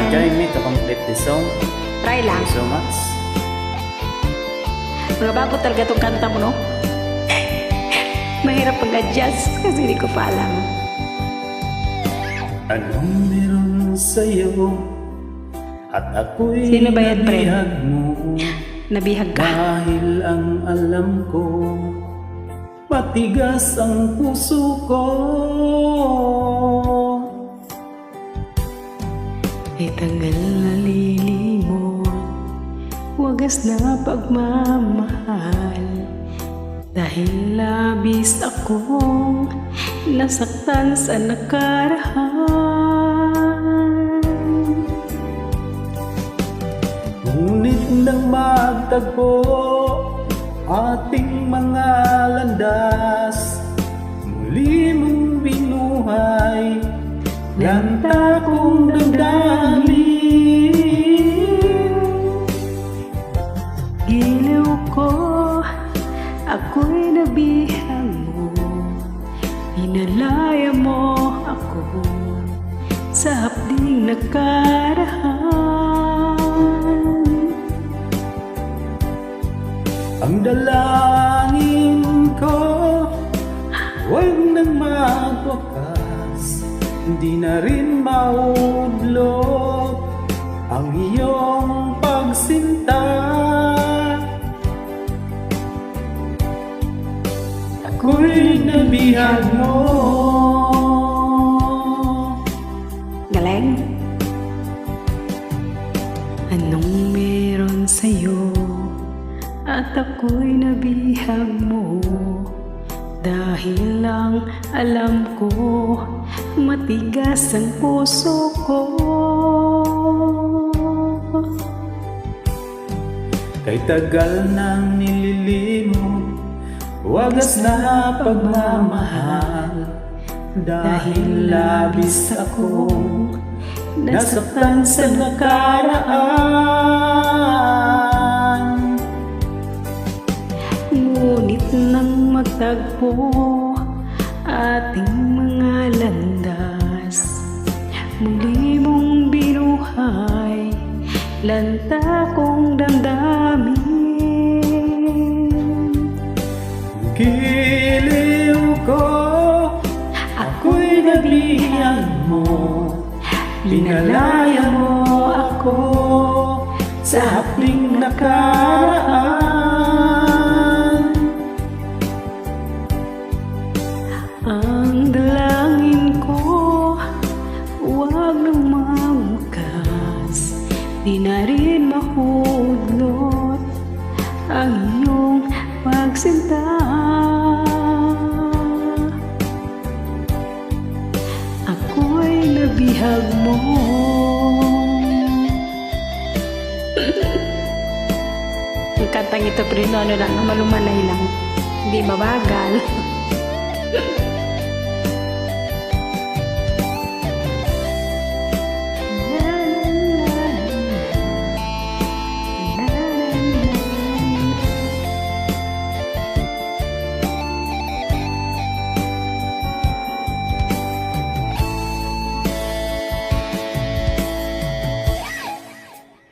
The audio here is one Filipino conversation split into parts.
join me to complete this song. Try lang. Thank you so much. Mga bago talaga itong kanta mo, no? Mahirap pag-adjust kasi hindi ko pa alam. Anong meron sa'yo at ako'y Sino ba yan, pre? nabihag mo? Nabihag ka. Dahil ang alam ko, matigas ang puso ko. Itagal na lilimot, wagas na pagmamahal. Dahil labis akong nasaktan sa nakaraan. Ngunit nang magtagpo ating mga landas, muli mong binuhay lanta kong damdamin. Giliw ko, ako'y nabihag mo, pinalaya mo ako sa hapding nakaraan. Ang dalangin ko, huwag nang magwakas, hindi na rin maudlot ang iyong pagsinta. Ako'y nabihag mo. Galing? Anong meron sa'yo at ako'y nabihag mo? Dahil lang alam ko, matigas ang puso ko. Kay tagal nang nililimot, wagas na pagmamahal. Dahil labis akong nasaktan sa nakaraan. Ngunit nang magtagpo ating mga landas, muli mong binuhay lanta kong damdamin. Giliw ko, ako'y nabihag mo, pinalaya mo ako sa hapling nakaraan. Ang dalangin ko, huwag nang mamukas, di na rin mahudlot ang iyong pagsinta. Ako'y nabihag mo. Ang kantang ito, pero ano lang, malumanay lang, hindi mabagal.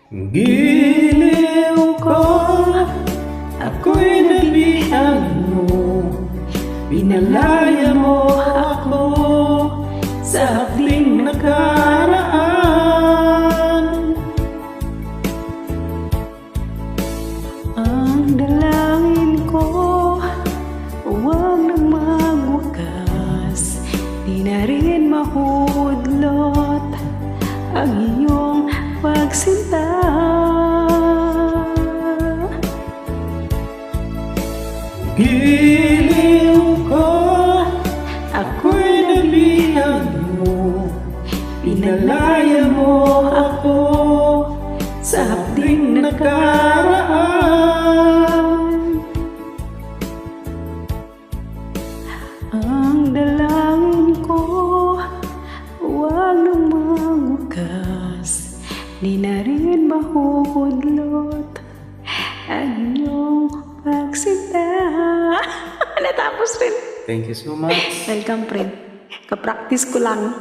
Giliw ko, ako'y nabihag mo, pinalaya mo ako sa hapling nakaraan. Ang dalangin ko, huwag nang magwakas, di na rin mahudlot ang iyong pagsinta. Giliw ko, ako'y nabihag mo, pinalaya mo ako sa hapling nakaraan. Ang dalangin ko, huwag nang magwakas, di na rin mahuhudlot ang iyong pagsinta. Natapos rin. Thank you so much. Welcome, friend. Kapractice ko lang.